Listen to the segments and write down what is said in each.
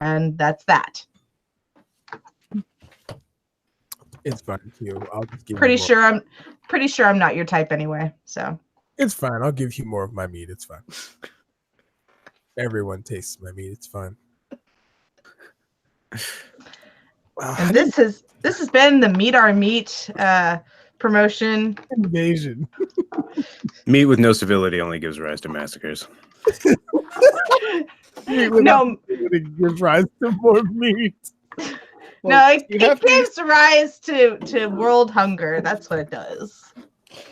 And that's that. It's fine too. I'll just give Pretty you more. sure I'm not your type anyway. So It's fine. I'll give you more of my meat. It's fine. Everyone tastes my meat. It's fine. and this has been the Meet Our Meat promotion. Invasion. Meat with no civility only gives rise to massacres. No, It gives rise to more meat. no, it gives rise to world hunger. That's what it does.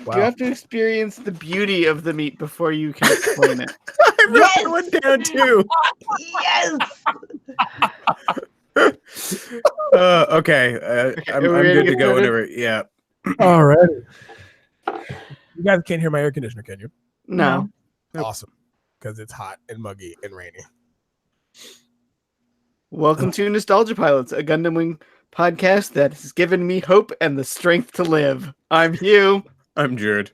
Wow. You have to experience the beauty of the meat before you can explain it. I wrote that one down too. Yes. Okay. I'm good to go whenever. Yeah. All right. You guys can't hear my air conditioner, can you? No. Awesome. Because it's hot and muggy and rainy. Welcome to Nostalgia Pilots, a Gundam Wing podcast that has given me hope and the strength to live. I'm Hugh. I'm Jared.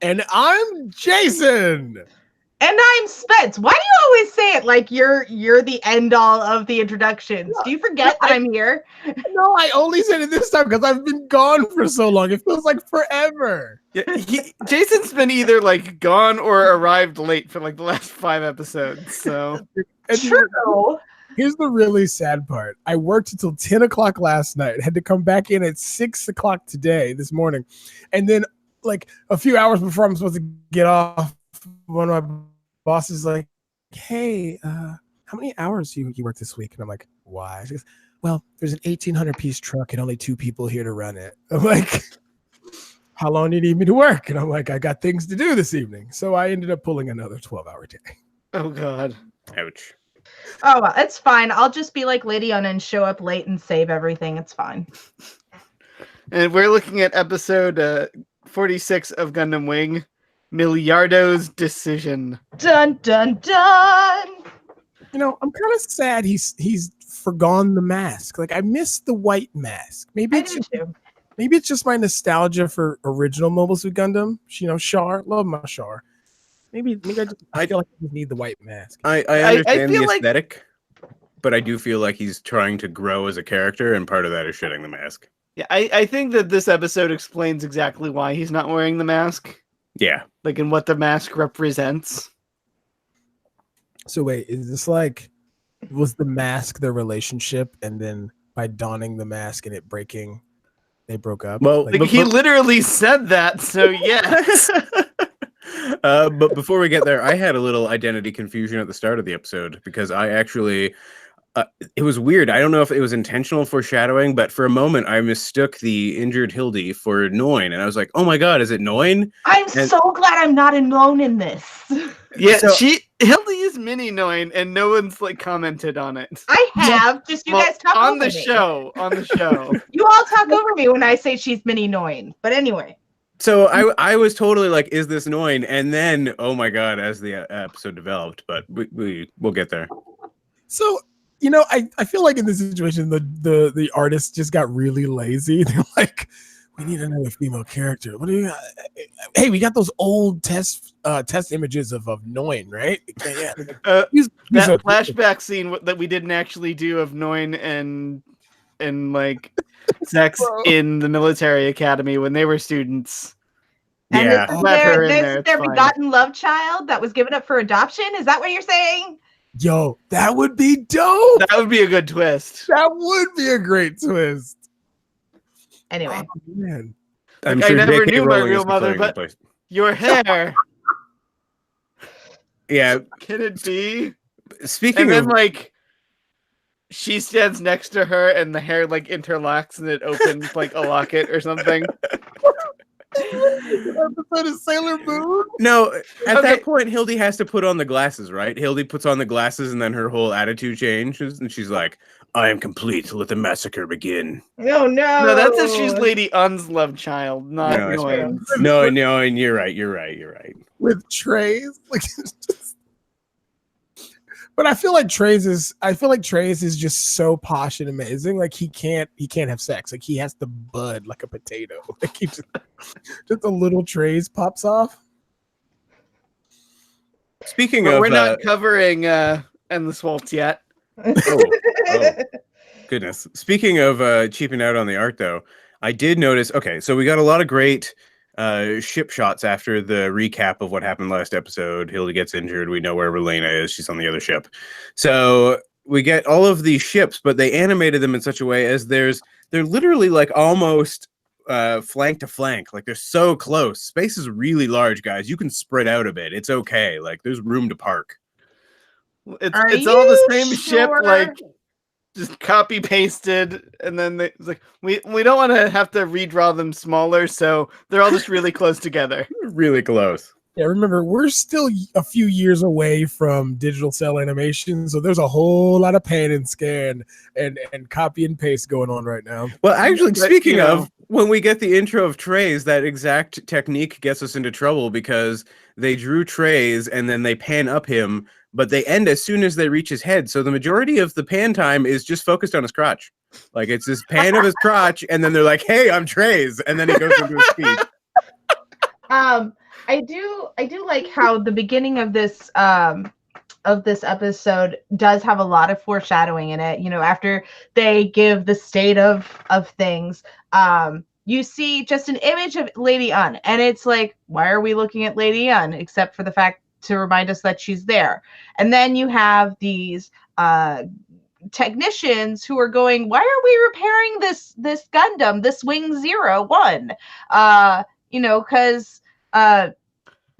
And I'm Jason. And I'm Spence. Why do you always say it like you're the end all of the introductions? Do you forget that I'm here? No, I only said it this time because I've been gone for so long. It feels like forever. Yeah, Jason's been either like gone or arrived late for like the last 5 episodes. So True. Here's the really sad part. I worked until 10 o'clock last night, had to come back in at 6 o'clock this morning. And then like a few hours before I'm supposed to get off, one of my bosses is like, hey, how many hours you work this week? And I'm like, why? She goes, well, there's an 1,800 piece truck and only 2 people here to run it. I'm like, how long do you need me to work? And I'm like, I got things to do this evening. So I ended up pulling another 12-hour day. oh god. Ouch. Oh, well, it's fine. I'll just be like Lady on and show up late and save everything. It's fine. And we're looking at episode 46 of Gundam Wing, Miliardo's Decision. Dun dun dun. You know, I'm kind of sad he's forgone the mask. Like I miss the white mask. Maybe it's just my nostalgia for original Mobile Suit Gundam. You know, Char, love my Char. Maybe I feel like I just need the white mask. I understand the aesthetic, but I do feel like he's trying to grow as a character, and part of that is shedding the mask. Yeah, I think that this episode explains exactly why he's not wearing the mask. Yeah. Like, and what the mask represents. So wait, is this like, was the mask their relationship, and then by donning the mask and it breaking, they broke up? Well, like he literally said that, so yes. But before we get there, I had a little identity confusion at the start of the episode because I actually, it was weird. I don't know if it was intentional foreshadowing, but for a moment I mistook the injured Hildy for Noin, and I was like, "Oh my god, is it Noin?" I'm so glad I'm not alone in this. Yeah, Hildy is mini Noin, and no one's like commented on it. I have. Just you guys talk on over the me. show. On the show, You all talk over me when I say she's mini Noin. But anyway. So I was totally like, is this Noin? And then, oh my god, as the episode developed, but we'll get there. So, you know, I feel like in this situation, the artists just got really lazy. They're like, we need another female character. What do you got? Hey, we got those old test images of Noin, right? Yeah. That flashback scene that we didn't actually do of Noin and like sex in the military academy when they were students. And Yeah. this is their begotten love child that was given up for adoption. Is that what you're saying? Yo, that would be dope. That would be a good twist. That would be a great twist. Anyway. Oh, man. I'm Like, sure I never J.K. knew my Rowling real is mother, declaring but the place. your hair. Yeah. Can it be? Speaking And then of, like she stands next to her and the hair like interlocks and it opens like a locket or something. Episode of Sailor Moon. no, at that point, Hildy has to put on the glasses, right? Hildy puts on the glasses, and then her whole attitude changes, and she's like, "I am complete. Let the massacre begin." Oh no. No, that's if she's Lady Un's love child, not No, it's Noin. No, and you're right. With trays, like it's just... But I feel like Trays is just so posh and amazing. Like he can't have sex. Like he has to bud like a potato. Like he just a little Trays pops off. Speaking But of, we're not covering Endless Waltz yet. Oh, goodness. Speaking of cheaping out on the art, though, I did notice. Okay, so we got a lot of great ship shots after the recap of what happened last episode. Hilda gets injured. We know where Relena is. She's on the other ship. So we get all of these ships, but they animated them in such a way as they're literally like almost flank to flank. Like they're so close. Space is really large, guys. You can spread out a bit. It's okay. Like there's room to park. It's all the same ship, like just copy pasted, and then it's like we don't want to have to redraw them smaller, so they're all just really close together. Really close. Yeah, remember, we're still a few years away from digital cell animation, so there's a whole lot of pan and scan and copy and paste going on right now. Well, actually, speaking of, when we get the intro of trays, that exact technique gets us into trouble because they drew trays and then they pan up him, but they end as soon as they reach his head. So the majority of the pan time is just focused on his crotch. Like it's this pan of his crotch, and then they're like, "Hey, I'm Trays," and then he goes into his speech. I do like how the beginning of this episode does have a lot of foreshadowing in it. You know, after they give the state of things, you see just an image of Lady Une, and it's like, why are we looking at Lady Une except for the fact to remind us that she's there? And then you have these technicians who are going, why are we repairing this Gundam, this Wing 01? You know, because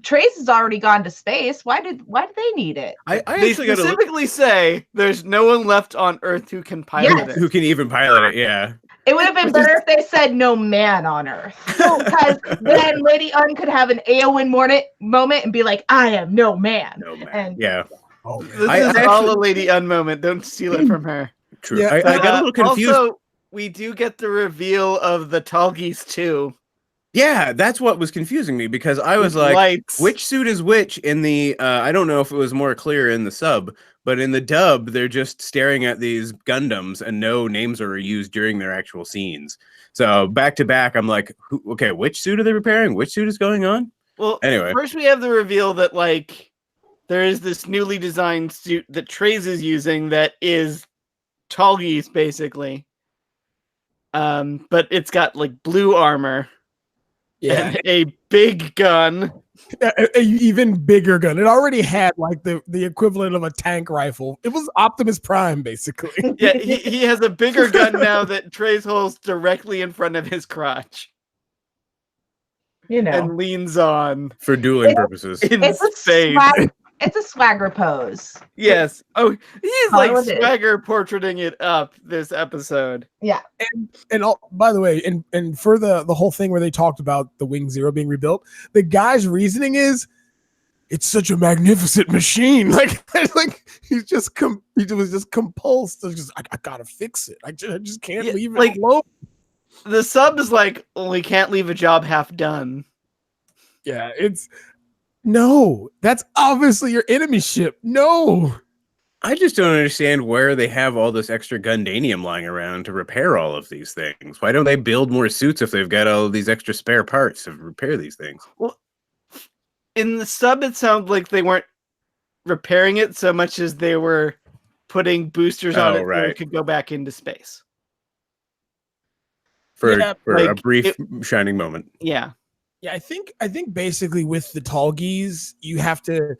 Trace has already gone to space. Why did they need it? They specifically say there's no one left on Earth who can pilot it. Who can even pilot it, yeah. It would have been better if they said no man on Earth. Because then Lady Une could have an Eowyn moment and be like, I am no man. No man. And yeah. Oh, This is all a Lady Une moment. Don't steal it from her. True. Yeah, I got a little confused. Also, we do get the reveal of the Tallgeese too. Yeah, that's what was confusing me because I was like, lights. Which suit is which in the, I don't know if it was more clear in the sub, but in the dub, they're just staring at these Gundams and no names are used during their actual scenes. So back to back, I'm like, okay, which suit are they repairing? Which suit is going on? Well, anyway. First we have the reveal that like there is this newly designed suit that Trace is using that is Tallgeese basically. But it's got like blue armor. yeah, And a big gun. an even bigger gun. It already had like the equivalent of a tank rifle. It was Optimus Prime, basically. Yeah, he has a bigger gun now that Trace holds directly in front of his crotch. you know, And leans on. For dueling purposes. it's a swagger pose. Yes. Oh, he's How like is it? swagger portraiting it up this episode. Yeah. And by the way, and for the whole thing where they talked about the Wing 0 being rebuilt, the guy's reasoning is it's such a magnificent machine. Like he was just compulsed. I gotta fix it. I just can't leave it alone. The sub is like, we can't leave a job half done. Yeah, no, that's obviously your enemy ship. No. I just don't understand where they have all this extra Gundanium lying around to repair all of these things. Why don't they build more suits if they've got all of these extra spare parts to repair these things? Well, in the sub, it sounded like they weren't repairing it so much as they were putting boosters on it so it could go back into space. For a brief shining moment. Yeah. Yeah, I think basically with the Tallgeese, you have to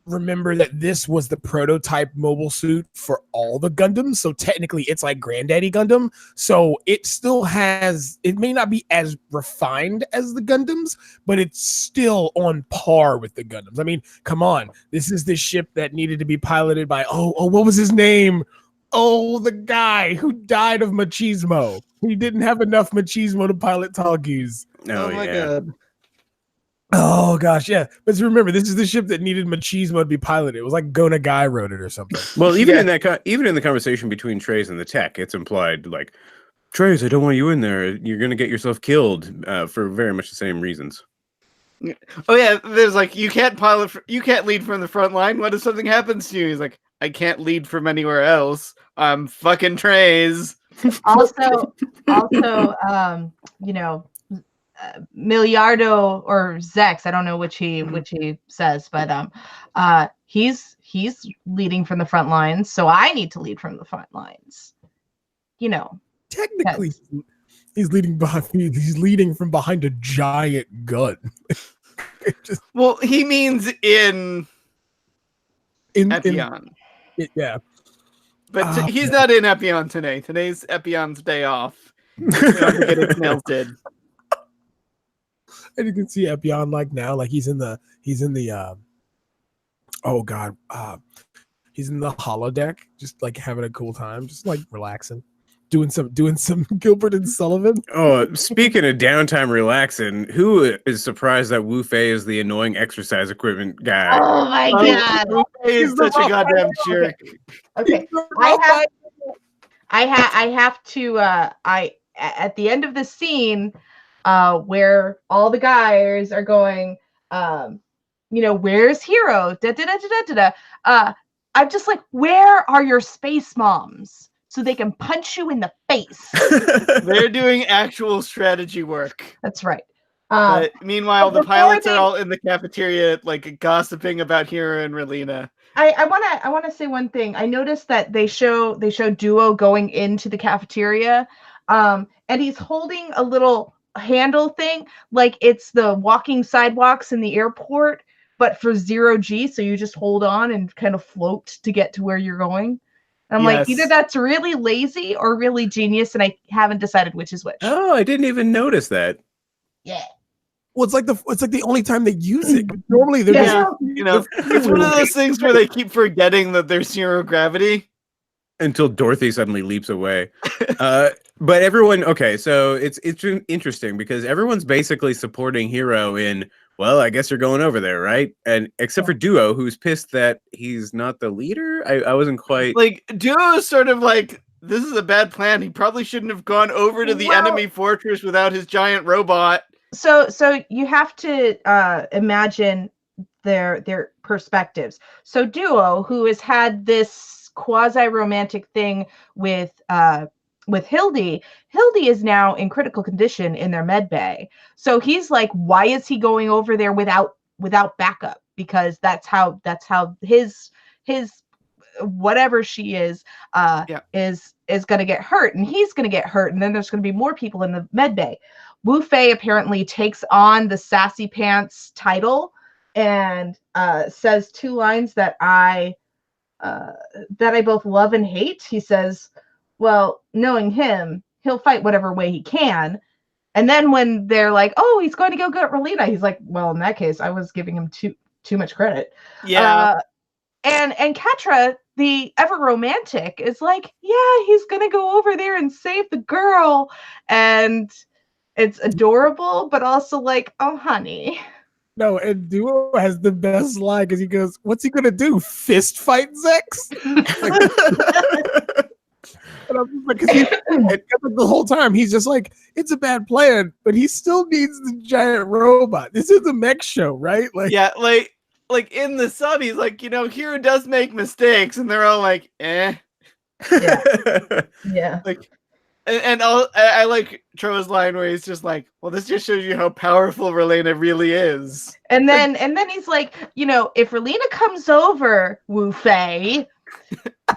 remember that this was the prototype mobile suit for all the Gundams. So technically it's like Granddaddy Gundam. So it may not be as refined as the Gundams, but it's still on par with the Gundams. I mean, come on. This is the ship that needed to be piloted by, what was his name? Oh, the guy who died of machismo. He didn't have enough machismo to pilot Tallgeese. Oh my God. Oh gosh, yeah. But remember, this is the ship that needed machismo to be piloted. It was like Gona Guy wrote it or something. Well, even in the conversation between Trace and the tech, it's implied like, Trace, I don't want you in there. You're gonna get yourself killed for very much the same reasons. Oh yeah, there's like you can't lead from the front line. What if something happens to you? He's like, I can't lead from anywhere else. I'm fucking Trace. Also, you know, Miliardo or Zex, I don't know which he says, but he's he's leading from the front lines, so I need to lead from the front lines. You know. Technically, he's leading behind. He's leading from behind a giant gun. Well, he means in Epion. Yeah. But he's not in Epion today. Today's Epion's day off. To get his nails did. And you can see Epion like now, like he's in the he's in the holodeck, just like having a cool time, just like relaxing. Doing some Gilbert and Sullivan. Oh, speaking of downtime relaxing, who is surprised that Wu Fei is the annoying exercise equipment guy? Oh my god. Wu Fei is such a goddamn jerk. Okay. I have to at the end of the scene where all the guys are going where's Hero? Da, da, da, da, da, da. I'm just like, where are your space moms? So they can punch you in the face. They're doing actual strategy work. That's right. But meanwhile, the pilots are all in the cafeteria, like gossiping about Hero and Relina. I wanna say one thing. I noticed that they show Duo going into the cafeteria, and he's holding a little handle thing, like it's the walking sidewalks in the airport, but for 0G. So you just hold on and kind of float to get to where you're going. I'm like, either that's really lazy or really genius, and I haven't decided which is which. Oh, I didn't even notice that. Yeah. Well, it's like the only time they use it. Normally they're just, it's one of those things where they keep forgetting that there's zero gravity until Dorothy suddenly leaps away. But everyone, okay, so it's interesting because everyone's basically supporting Hero in, well, I guess you're going over there, right? And except for Duo, who's pissed that he's not the leader. I wasn't quite like Duo is sort of like, this is a bad plan. He probably shouldn't have gone over to the enemy fortress without his giant robot. So you have to imagine their perspectives. So Duo, who has had this quasi-romantic thing with Hildy is now in critical condition in their med bay. So he's like, why is he going over there without backup? Because that's how his whatever she is going to get hurt, and he's going to get hurt, and then there's going to be more people in the med bay. Wu Fei apparently takes on the Sassy Pants title and says two lines that I both love and hate. He says, well, knowing him, he'll fight whatever way he can. And then when they're like, oh, he's going to go get Relina, he's like, well, in that case, I was giving him too much credit. Yeah. And Catra, the ever romantic, is like, yeah, he's going to go over there and save the girl. And it's adorable, but also like, oh, honey. No, and Duo has the best line because he goes, what's he going to do? Fist fight Zex? And I'm just like, the whole time he's just like, it's a bad plan, but he still needs the giant robot. This is a mech show, right? Like, yeah, like in the sub, he's like, Hero does make mistakes, and they're all like, eh. Yeah. Like, and I like Troa's line where he's just like, well, this just shows you how powerful Relina really is. And then he's like, if Relina comes over, Wu Fei,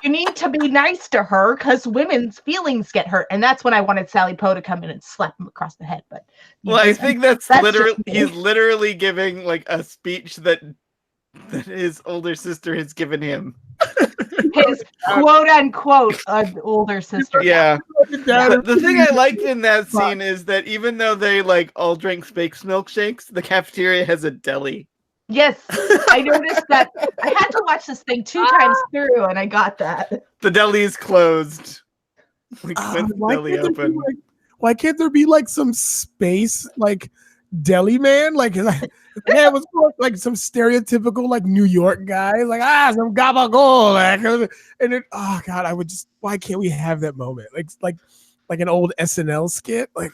you need to be nice to her because women's feelings get hurt. And that's when I wanted Sally Poe to come in and slap him across the head. But I think that's literally, he's literally giving like a speech that his older sister has given him. His quote unquote older sister. Yeah. The thing I liked in that scene is that even though they like all drink fake milkshakes, the cafeteria has a deli. Yes, I noticed that. I had to watch this thing 2 times through, and I got that. The deli is closed. Like, when the deli open. Why can't there be like some space like deli man? Like, yeah, it was like some stereotypical like New York guy, like some gabagool, and it. Oh God, I would just. Why can't we have that moment? Like an old SNL skit, like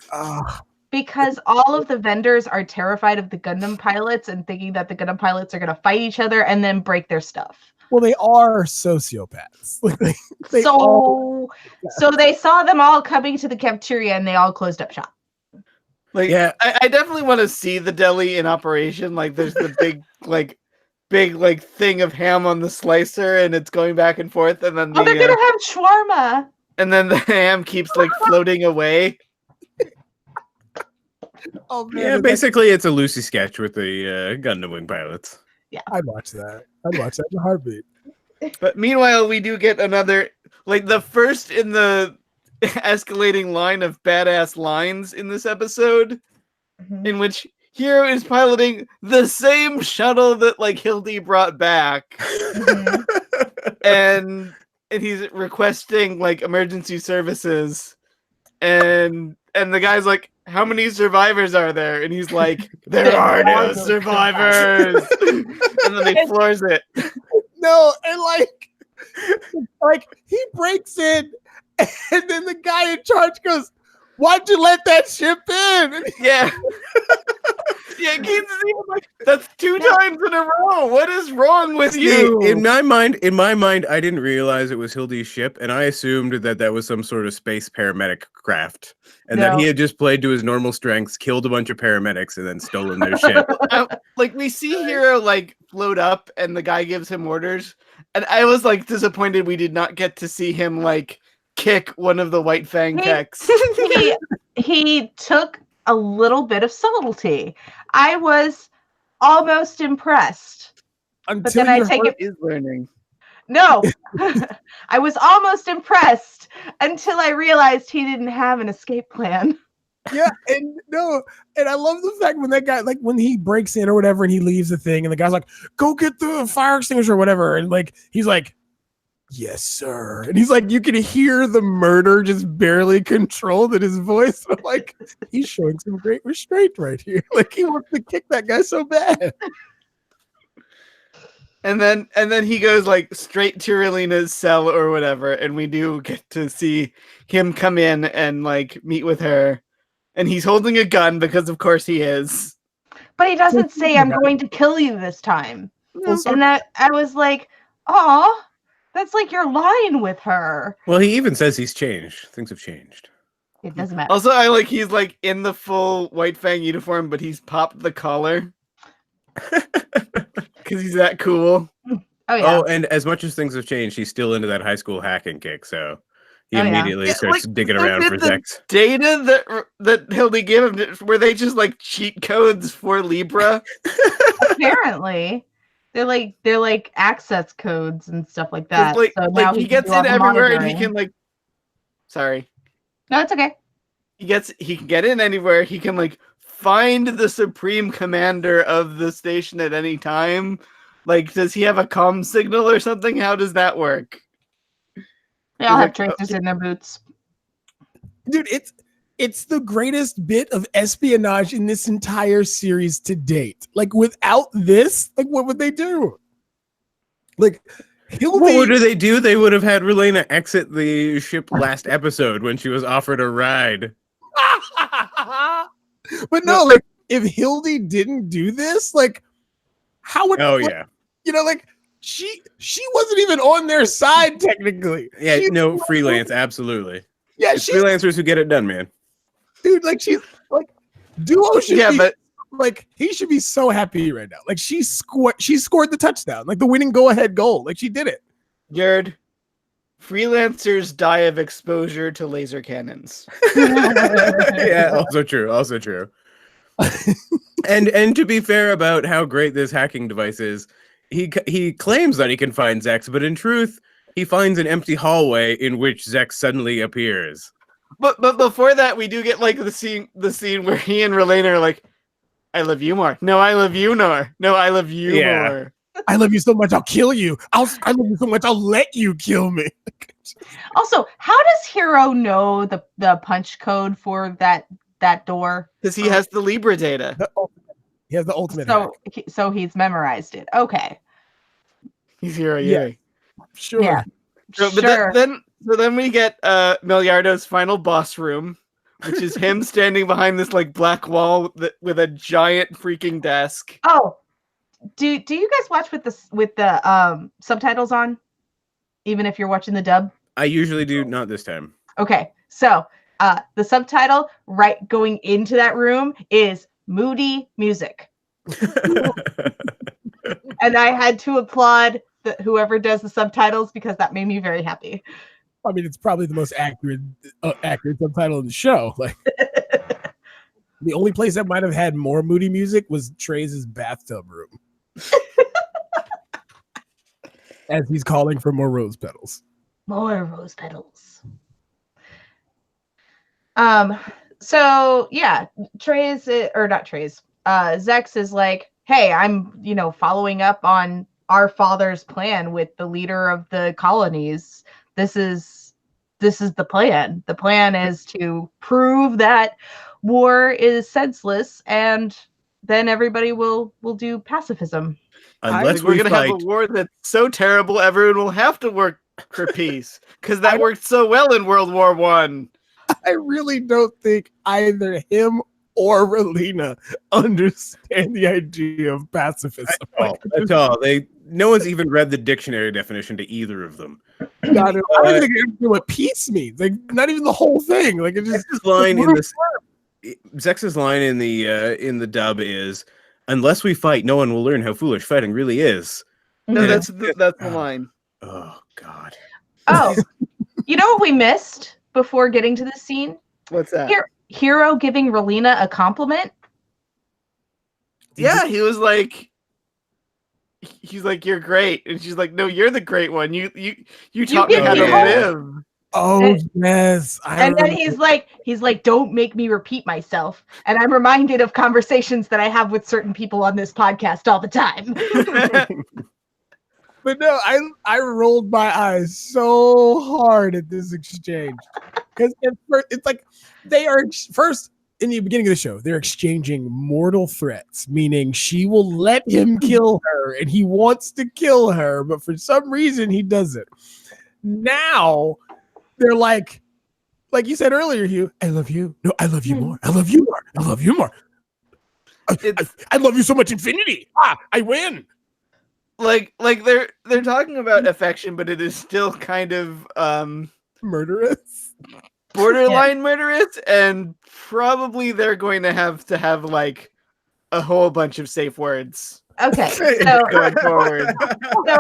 Because all of the vendors are terrified of the Gundam pilots and thinking that the Gundam pilots are going to fight each other and then break their stuff. Well, they are sociopaths. So they saw them all coming to the cafeteria and they all closed up shop. Like, yeah, I definitely want to see the deli in operation. Like, there's the big big like thing of ham on the slicer, and it's going back and forth, and then they're gonna have shawarma. and then the ham keeps like floating away. Oh man, Yeah, basically it's a Lucy sketch with the Gundam Wing pilots. I'd watch that. I'd watch that in a heartbeat. But meanwhile, we do get another, like the first in the escalating line of badass lines in this episode, in which Hiro is piloting the same shuttle that like Hildy brought back, and he's requesting like emergency services, and the guy's like, "How many survivors are there?" And he's like, "There are no survivors." And then he floors it. No, and like he breaks in, and then the guy in charge goes, "Why'd you let that ship in?" And Yeah. Yeah, Keith is even like, that's 2 times in a row. What is wrong with you? In my mind, I didn't realize it was Hildy's ship, and I assumed that was some sort of space paramedic craft, and that he had just played to his normal strengths, killed a bunch of paramedics, and then stolen their ship. Like we see Hiro like float up, and the guy gives him orders, and I was like disappointed we did not get to see him like kick one of the White Fang techs. He took a little bit of subtlety. I was almost impressed. But then I take it is learning. No. I was almost impressed until I realized he didn't have an escape plan. Yeah, and I love the fact when that guy, like when he breaks in or whatever and he leaves the thing and the guy's like, "Go get the fire extinguisher," or whatever, and like he's like, "Yes, sir." And he's like, you can hear the murder just barely controlled in his voice. I'm like, he's showing some great restraint right here. Like he wants to kick that guy so bad. And then he goes like straight to Relina's cell or whatever, and we do get to see him come in and like meet with her. And he's holding a gun because of course he is. But he doesn't say, "I'm going to kill you this time." No. And that I was like, "Oh, that's like you're lying with her." Well, he even says he's changed. Things have changed. It doesn't matter. Also, I like he's like in the full White Fang uniform, but he's popped the collar. Because he's that cool. Oh yeah. Oh, and as much as things have changed, he's still into that high school hacking kick, so he immediately starts digging around for sex. Data that Hildy gave him, were they just like cheat codes for Libra? Apparently. They're like access codes and stuff like that. Like, so now he gets in everywhere and he can like sorry. No, it's okay. He can get in anywhere. He can like find the supreme commander of the station at any time. Like, does he have a comm signal or something? How does that work? They all have tracers in their boots. Dude, it's the greatest bit of espionage in this entire series to date. Like without this, like what would they do? Like what would they do? They would have had Relena exit the ship last episode when she was offered a ride. But no, like if Hildy didn't do this, like how would like she wasn't even on their side technically. Yeah, freelance, absolutely. Yeah, it's freelancers who get it done, man. Dude, like she's like Duo should be, but like he should be so happy right now. Like she scored the touchdown, like the winning go-ahead goal. Like she did it. Jared, freelancers die of exposure to laser cannons. Yeah, also true. And to be fair about how great this hacking device is, he claims that he can find Zex, but in truth, he finds an empty hallway in which Zex suddenly appears. But before that, we do get like the scene where he and Relena are like, "I love you more. No, I love you more. No, I love you more. I love you so much, I'll kill you. I love you so much, I'll let you kill me." Also, how does Hiro know the punch code for that door? Because he has the Libra data. He has the ultimate. So he's memorized it. Okay. He's Hiro. Yeah. Sure. Yeah. So then we get Miliardo's final boss room, which is him standing behind this like black wall with a giant freaking desk. Oh, do you guys watch with the subtitles on, even if you're watching the dub? I usually do, not this time. Okay, so the subtitle right going into that room is moody music. and I had to applaud whoever does the subtitles because that made me very happy. I mean, it's probably the most accurate subtitle in the show. Like, the only place that might have had more moody music was Trey's bathtub room, as he's calling for more rose petals. More rose petals. So yeah, Zex is like, hey, I'm, following up on our father's plan with the leader of the colonies. This is the plan. The plan is to prove that war is senseless, and then everybody will do pacifism. Unless we're we gonna fight, have a war that's so terrible, everyone will have to work for peace because that worked so well in World War One. I really don't think either him or Relina understand the idea of pacifism. That's all. No one's even read the dictionary definition to either of them. I don't think they know what peace means. Like, not even the whole thing. Like, it just Zex's line in the dub is, "Unless we fight, no one will learn how foolish fighting really is." No, that's the line. Oh God. Oh, you know what we missed before getting to this scene? What's that? Hero giving Relina a compliment. Yeah, he's like, "You're great," and she's like, "No, you're the great one. You taught me how to live." Oh, yes. And then he's like, "Don't make me repeat myself." And I'm reminded of conversations that I have with certain people on this podcast all the time. But no, I rolled my eyes so hard at this exchange. Because it's like they are first in the beginning of the show, they're exchanging mortal threats, meaning she will let him kill her and he wants to kill her, but for some reason he doesn't. Now they're like you said earlier, Hugh, I love you. No, I love you more. I love you more. I love you more. I love you so much, infinity. I win. Like they're talking about affection, but it is still kind of murderous, borderline murderous, and probably they're going to have like a whole bunch of safe words. Okay, so going forward. So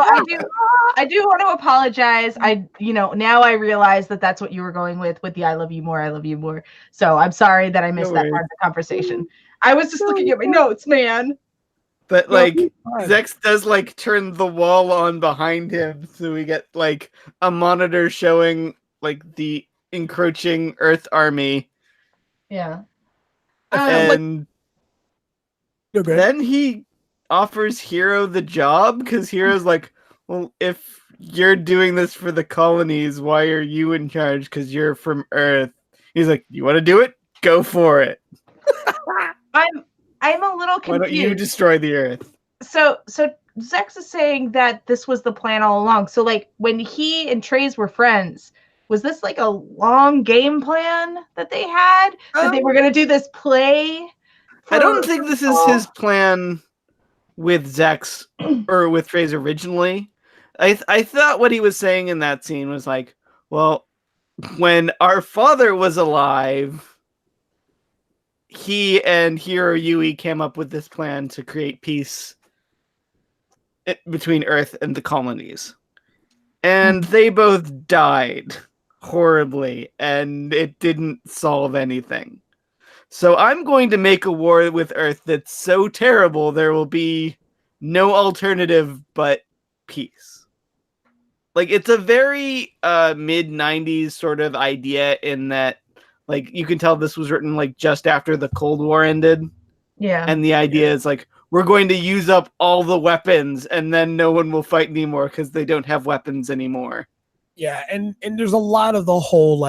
I do want to apologize. Now I realize that that's what you were going with the I love you more, I love you more. So I'm sorry that I missed that part of the conversation. I was just looking at my notes, man. But Zex does turn the wall on behind him, so we get a monitor showing the encroaching Earth army. Yeah. And then he offers Hero the job because Hero's like, well, if you're doing this for the colonies, why are you in charge? Because you're from Earth. He's like, you want to do it? Go for it. I'm a little confused. Why don't you destroy the Earth? So Zex is saying that this was the plan all along. So when he and Trey's were friends, was this a long game plan that they had? That they were going to do this play? I don't think this is his plan with Zex or with Trey's originally. I thought what he was saying in that scene was well, when our father was alive, he and Hiro Yui came up with this plan to create peace between Earth and the colonies. And they both died horribly, and it didn't solve anything. So I'm going to make a war with Earth that's so terrible there will be no alternative but peace. It's a very mid-90s sort of idea in that you can tell this was written just after the Cold War ended. Yeah. And the idea is we're going to use up all the weapons and then no one will fight anymore because they don't have weapons anymore. Yeah, and there's a lot of the whole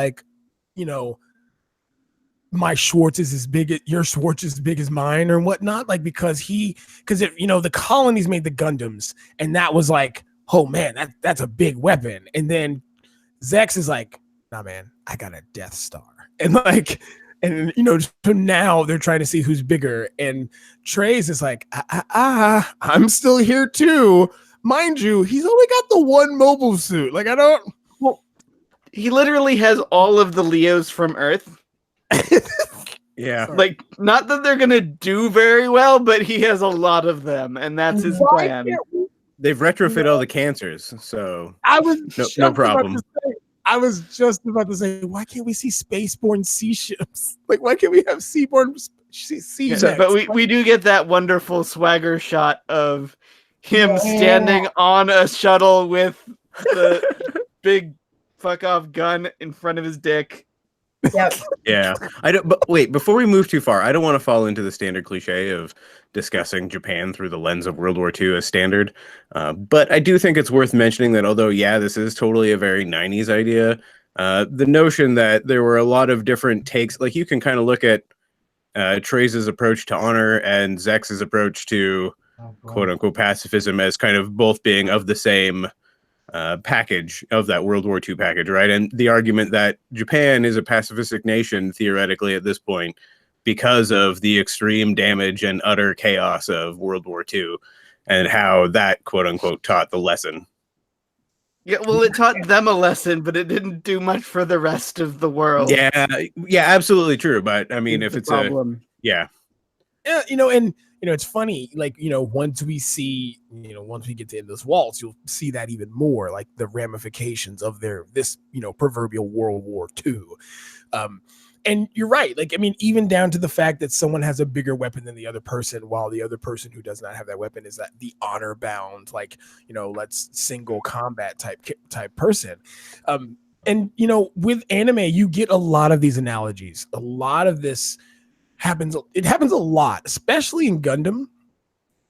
my Schwartz is as big as your Schwartz is as big as mine or whatnot. Because the colonies made the Gundams, and that was oh man, that's a big weapon. And then Zex is nah man, I got a Death Star. And so now they're trying to see who's bigger. And Trey's is I'm still here too. Mind you, he's only got the one mobile suit. He literally has all of the Leos from Earth. Yeah. Not that they're gonna do very well, but he has a lot of them, and that's his plan. Can't we They've retrofit all the cancers, so I was no problem. I was just about to say, why can't we see spaceborne sea ships? Like, why can't we have seaborne sea jets? But we do get that wonderful swagger shot of him standing on a shuttle with the big fuck off gun in front of his dick. Yep. Yeah, I don't. But wait, before we move too far, I don't want to fall into the standard cliche of discussing Japan through the lens of World War II as standard. But I do think it's worth mentioning that although, yeah, this is totally a very '90s idea, the notion that there were a lot of different takes, like you can kind of look at Trey's approach to honor and Zex's approach to quote unquote pacifism as kind of both being of the same package of that World War II package, right? And the argument that Japan is a pacifistic nation theoretically at this point because of the extreme damage and utter chaos of World War II and how that quote unquote taught the lesson. Yeah, well, it taught them a lesson, but it didn't do much for the rest of the world. Yeah, absolutely true. But I mean, if it's problem. Yeah, and it's funny, like, once we get to this waltz, you'll see that even more, like the ramifications of this proverbial World War II. And you're right. Like, I mean, even down to the fact that someone has a bigger weapon than the other person, while the other person who does not have that weapon is that the honor bound, like, let's single combat type person. And with anime, you get a lot of these analogies. A lot of this happens. It happens a lot, especially in Gundam,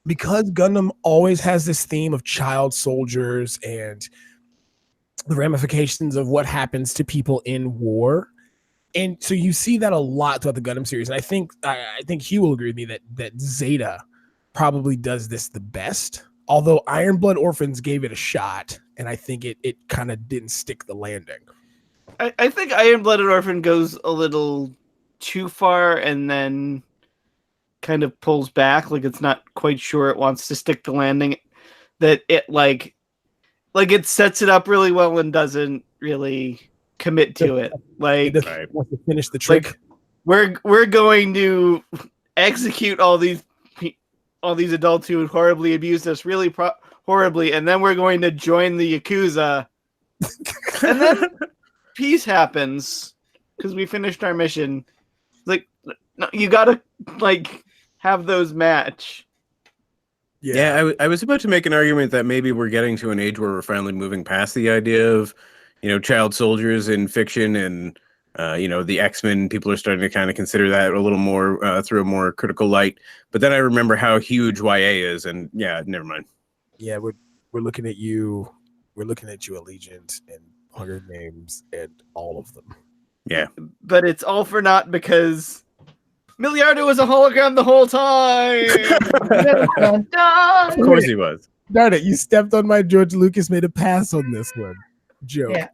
because Gundam always has this theme of child soldiers and the ramifications of what happens to people in war. And so you see that a lot throughout the Gundam series. And I think Hugh will agree with me that Zeta probably does this the best. Although Iron Blood Orphans gave it a shot, and I think it kind of didn't stick the landing. I think Iron Blooded Orphan goes a little too far and then kind of pulls back, like it's not quite sure it wants to stick the landing. That it like it sets it up really well and doesn't really commit to it. Like, wants to finish the trick. Like, we're going to execute all these adults who horribly abused us really horribly, and then we're going to join the Yakuza, and then peace happens because we finished our mission. Like, no, you gotta have those match. Yeah, I was about to make an argument that maybe we're getting to an age where we're finally moving past the idea of child soldiers in fiction, and the X-Men, people are starting to kind of consider that a little more through a more critical light. But then I remember how huge YA is, and yeah, never mind. Yeah, we're looking at you. We're looking at you, Allegiant and Hunger Games and all of them. Yeah, but it's all for naught because Miliardo was a hologram the whole time. Of course he was. Darn it! You stepped on my George Lucas made a pass on this one joke. Yeah.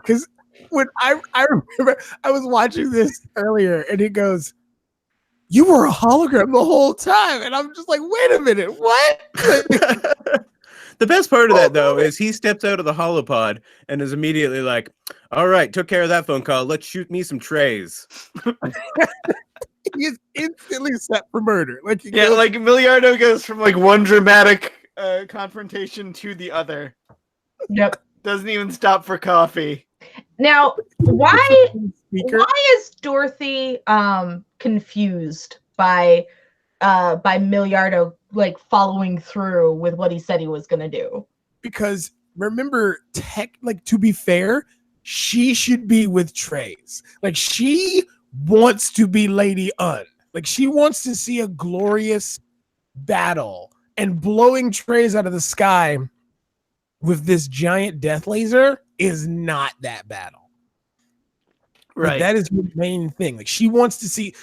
Because when I remember I was watching this earlier, and it goes, "You were a hologram the whole time," and I'm just like, "Wait a minute, what?" The best part of that, though, is he steps out of the holopod and is immediately like, "All right, took care of that phone call. Let's shoot me some trays." He is instantly set for murder. Like Miliardo goes from one dramatic confrontation to the other. Yep. Doesn't even stop for coffee. Now, why is Dorothy confused by Miliardo following through with what he said he was going to do? Because remember, to be fair, she should be with Trace. Like, she wants to be Lady Un. Like, she wants to see a glorious battle, and blowing Trace out of the sky with this giant death laser is not that battle. Right. Like, that is her main thing. Like, she wants to see,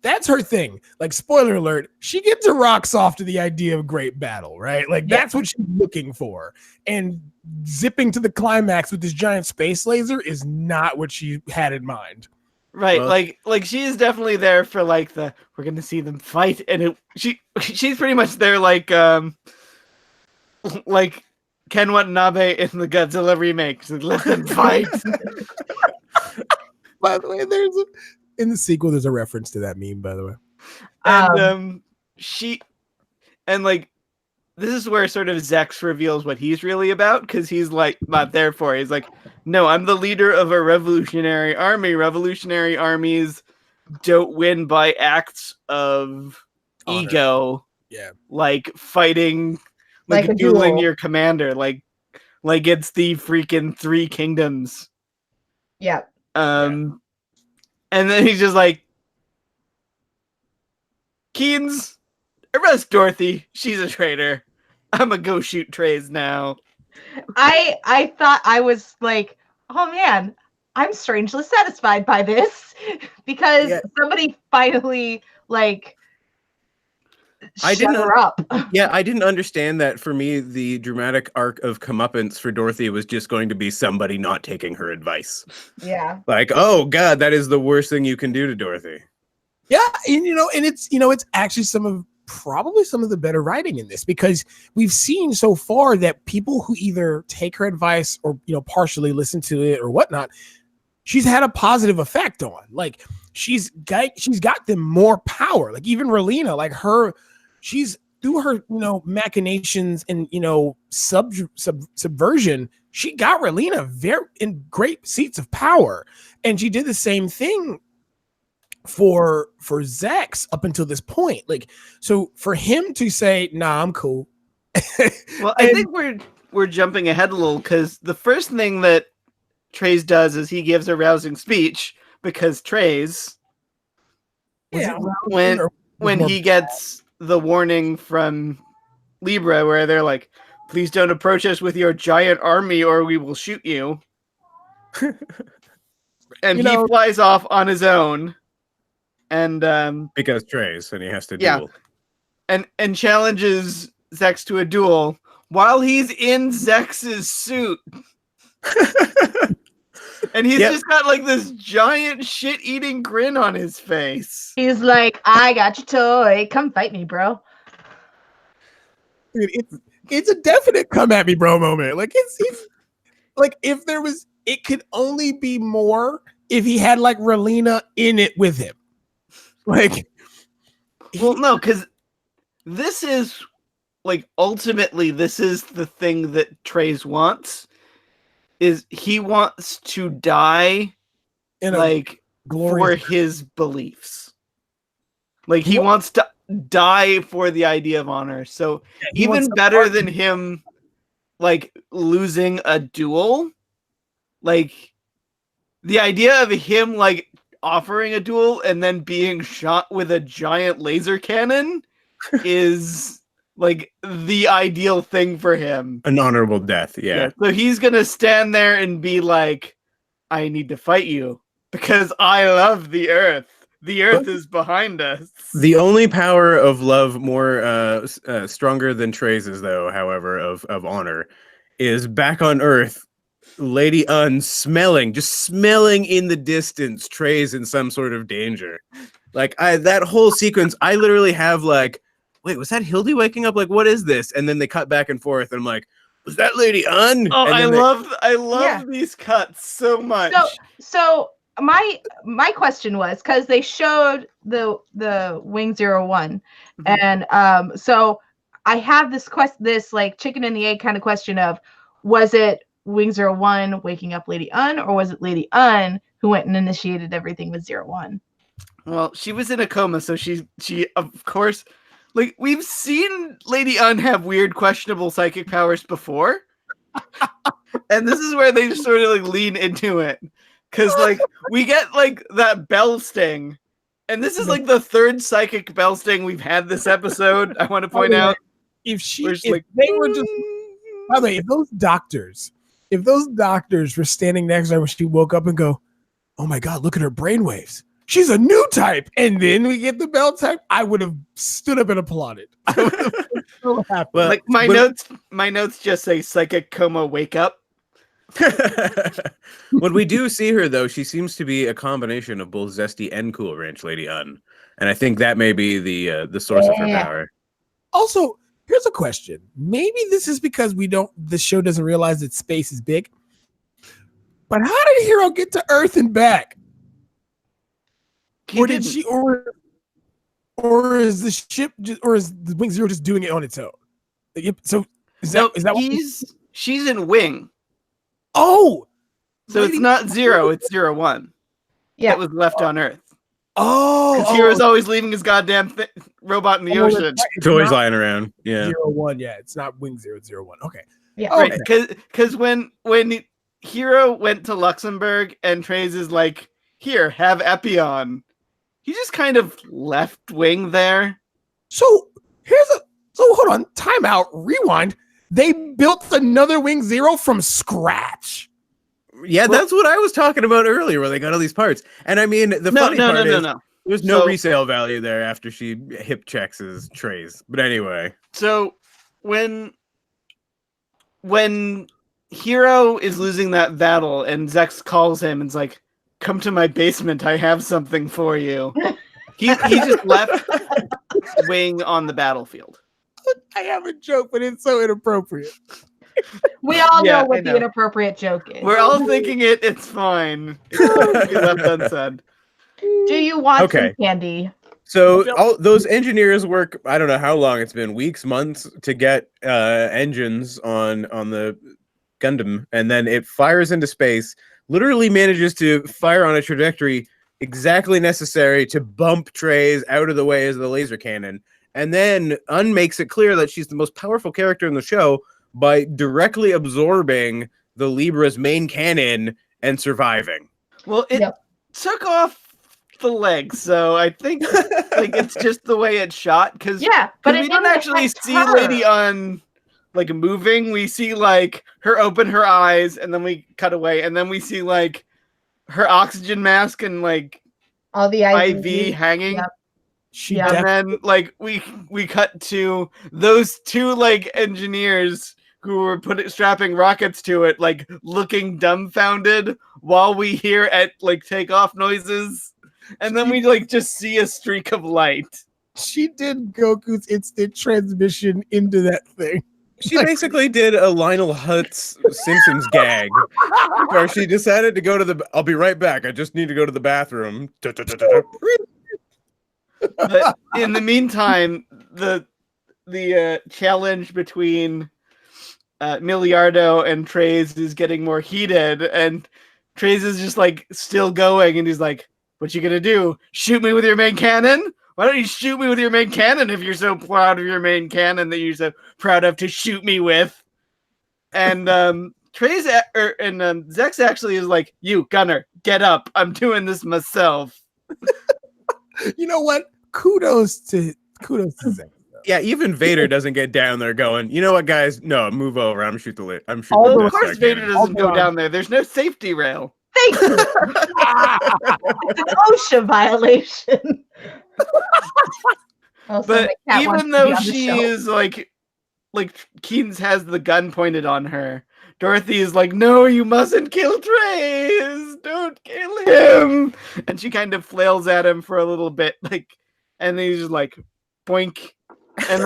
that's her thing. Like, spoiler alert, she gets her rocks off to the idea of great battle, right? Like, that's what she's looking for. And zipping to the climax with this giant space laser is not what she had in mind. Right. Well, she is definitely there for we're gonna see them fight, and she's pretty much there like Ken Watanabe in the Godzilla remake. She's let them fight. By the way, in the sequel, there's a reference to that meme, by the way. And this is where sort of Zex reveals what he's really about, because he's like not there for it. He's like, no, I'm the leader of a revolutionary army. Revolutionary armies don't win by acts of Honor. ego, Yeah. like fighting, like Like a dueling duel. your commander, like it's the freaking Three Kingdoms. Yeah. And then he's just like, Keynes, arrest Dorothy. She's a traitor. I'm gonna go shoot Trays now. I thought I was like, oh man, I'm strangely satisfied by this because somebody finally like I shut didn't her up. Yeah, I didn't understand that. For me, the dramatic arc of comeuppance for Dorothy was just going to be somebody not taking her advice. Yeah. Like, oh god, that is the worst thing you can do to Dorothy. Yeah, and it's actually probably some of the better writing in this, because we've seen so far that people who either take her advice or partially listen to it or whatnot, she's had a positive effect on. Like she's got them more power. Like even Relina, like she's through her machinations and subversion, she got Relina very in great seats of power, and she did the same thing for Zex up until this point. Like, so for him to say, nah, I'm cool. Well, I think we're jumping ahead a little, because the first thing that Trays does is he gives a rousing speech, because Trays, when he gets the warning from Libra where they're like, please don't approach us with your giant army or we will shoot you. And he flies off on his own. And because Trays, and he has to duel. And challenges Zex to a duel while he's in Zex's suit. And he's just got like this giant shit-eating grin on his face. He's like, I got your toy. Come fight me, bro. Dude, it's a definite come at me, bro moment. Like it's like if there was, it could only be more if he had like Relina in it with him. Like, well, no, because this is like ultimately this is the thing that Trays wants. Is he wants to die like for his beliefs. Like he wants to die for the idea of honor. So even better than him like losing a duel, like the idea of him like offering a duel and then being shot with a giant laser cannon is like the ideal thing for him. An honorable death, yeah. So he's gonna stand there and be like, I need to fight you because I love the earth. The earth is behind us. The only power of love more stronger than Trace's, though, however, of honor, is back on Earth. Lady Unn smelling in the distance, Trace in some sort of danger. Like that whole sequence, I literally have like, wait, was that Hildy waking up? Like, what is this? And then they cut back and forth, and I'm like, was that Lady Unn? Oh, I love these cuts so much. So my question was, because they showed the Wing 01, and so I have this like chicken and the egg kind of question of, was it Wing 01 waking up Lady Unn, or was it Lady Unn who went and initiated everything with 01? Well, she was in a coma, so she of course, like we've seen Lady Unn have weird, questionable psychic powers before, and this is where they just sort of like lean into it. Because, like, we get, like, that bell sting. And this is, like, the third psychic bell sting we've had this episode, I want to point out. If they were just... By the way, if those doctors were standing next to her when she woke up and go, oh my God, look at her brainwaves. She's a new type. And then we get the bell type, I would have stood up and applauded. I would have been so happy. Well, like, my notes just say psychic coma wake up. When we do see her, though, she seems to be a combination of both zesty and Cool Ranch Lady Unn, and I think that may be the source of her power. Also, here's a question: maybe this is because the show doesn't realize that space is big. But how did Hero get to Earth and back? Or did she, or is the ship, or is the Wing Zero just doing it on its own? Yep. So is No, that what she's in wing. Oh, So it's not 0, it's 01. Yeah. That was left on Earth. Oh, Because Hero's always leaving his goddamn robot in the ocean. That's right. It's Toys not lying around. Yeah. 01. Yeah, it's not Wing 001. Okay. Yeah. Oh, Right, okay. because when Hero went to Luxembourg and Trey's is like, here, have Epion. He just kind of left Wing there. So hold on, time out, rewind. They built another Wing Zero from scratch. Yeah, that's what I was talking about earlier, where they got all these parts. And I mean, the funny part is there's no resale value there after she hip checks his trays. But anyway. So when Hero is losing that battle and Zex calls him and's like, come to my basement, I have something for you. He just left Wing on the battlefield. I have a joke, but it's so inappropriate. We all know what the inappropriate joke is. We're all thinking it's fine. It's left unsaid. Do you want some candy? So all those engineers work, I don't know how long it's been, weeks, months, to get engines on the Gundam, and then it fires into space, literally manages to fire on a trajectory exactly necessary to bump Treize out of the way as the laser cannon. And then makes it clear that she's the most powerful character in the show by directly absorbing the Libra's main cannon and surviving. Well, it took off the legs, so I think like it's just the way it's shot. Because but we don't actually see Lady on like moving. We see like her open her eyes, and then we cut away, and then we see like her oxygen mask and like all the IV hanging. And then like we cut to those two like engineers who were strapping rockets to it, like looking dumbfounded while we hear at like takeoff noises, and then we like just see a streak of light. She did Goku's instant transmission into that thing. She basically did a Lionel Hutz Simpsons gag where she decided to go to I'll be right back. I just need to go to the bathroom. But in the meantime, the challenge between Miliardo and Treize is getting more heated, and Treize is just like still going, and he's like, "What you gonna do? Shoot me with your main cannon? Why don't you shoot me with your main cannon if you're so proud of your main cannon that you're so proud of to shoot me with?" And Treize and Zex actually is like, "You Gunner, get up! I'm doing this myself." You know what? Kudos to Zex. Yeah, even Vader doesn't get down there going, you know what, guys? No, move over. I'm shooting the lit. I'm shooting. Oh, of course, Vader doesn't go down there. There's no safety rail. Thank you. It's an OSHA violation. But even though she is like Keynes has the gun pointed on her, Dorothy is like, no, you mustn't kill Treize. Don't kill him. And she kind of flails at him for a little bit, like, and then he's just like, boink. And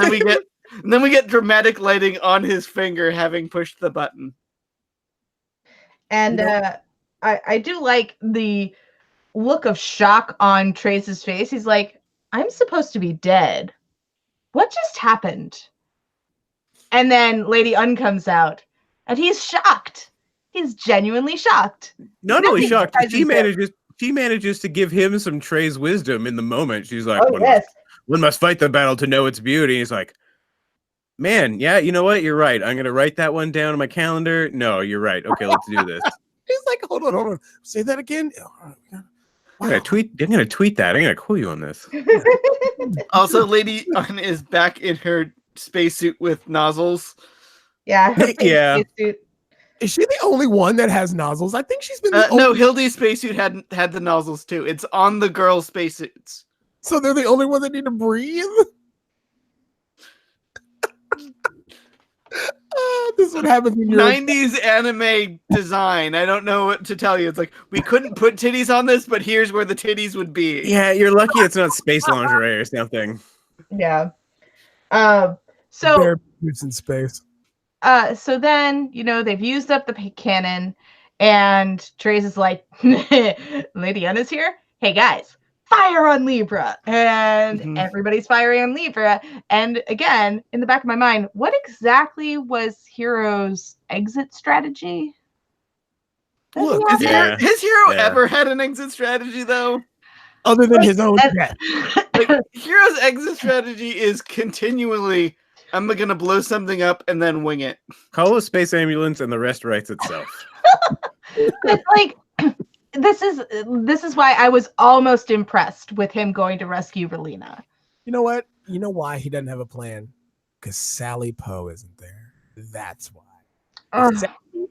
then we get dramatic lighting on his finger having pushed the button. And I do like the look of shock on Treize's face. He's like, I'm supposed to be dead. What just happened? And then Lady Un comes out, and he's shocked. He's genuinely shocked. Not only shocked, she manages to give him some Treize wisdom in the moment. She's like, one must fight the battle to know its beauty. He's like, man, yeah, you know what? You're right. I'm going to write that one down on my calendar. No, you're right. Okay, let's do this. He's like, hold on. Say that again. I'm going to tweet that. I'm going to quote you on this. Also, Lady Un is back in her spacesuit with nozzles. Yeah. Yeah. Is she the only one that has nozzles? I think she's been no, Hildy's spacesuit had the nozzles too. It's on the girls' spacesuits. So they're the only one that need to breathe? This is what happens when you're 90s anime design. I don't know what to tell you. It's like, we couldn't put titties on this, but here's where the titties would be. Yeah, you're lucky it's not space lingerie or something. Yeah. So bear boots in space. So then, they've used up the cannon, and Treize is like, Lady Un is here? Hey guys, fire on Libra. And Mhm. everybody's firing on Libra. And again, in the back of my mind, what exactly was Hero's exit strategy? Does he Look, have Yeah. Has Hero Yeah. ever had an exit strategy though? other than his own and- death. Like Hero's exit strategy is continually, I'm gonna blow something up and then wing it. Call a space ambulance and the rest writes itself. But like this is why I was almost impressed with him going to rescue Relina. You know what? You know why he doesn't have a plan? Because Sally Poe isn't there. That's why. Ugh.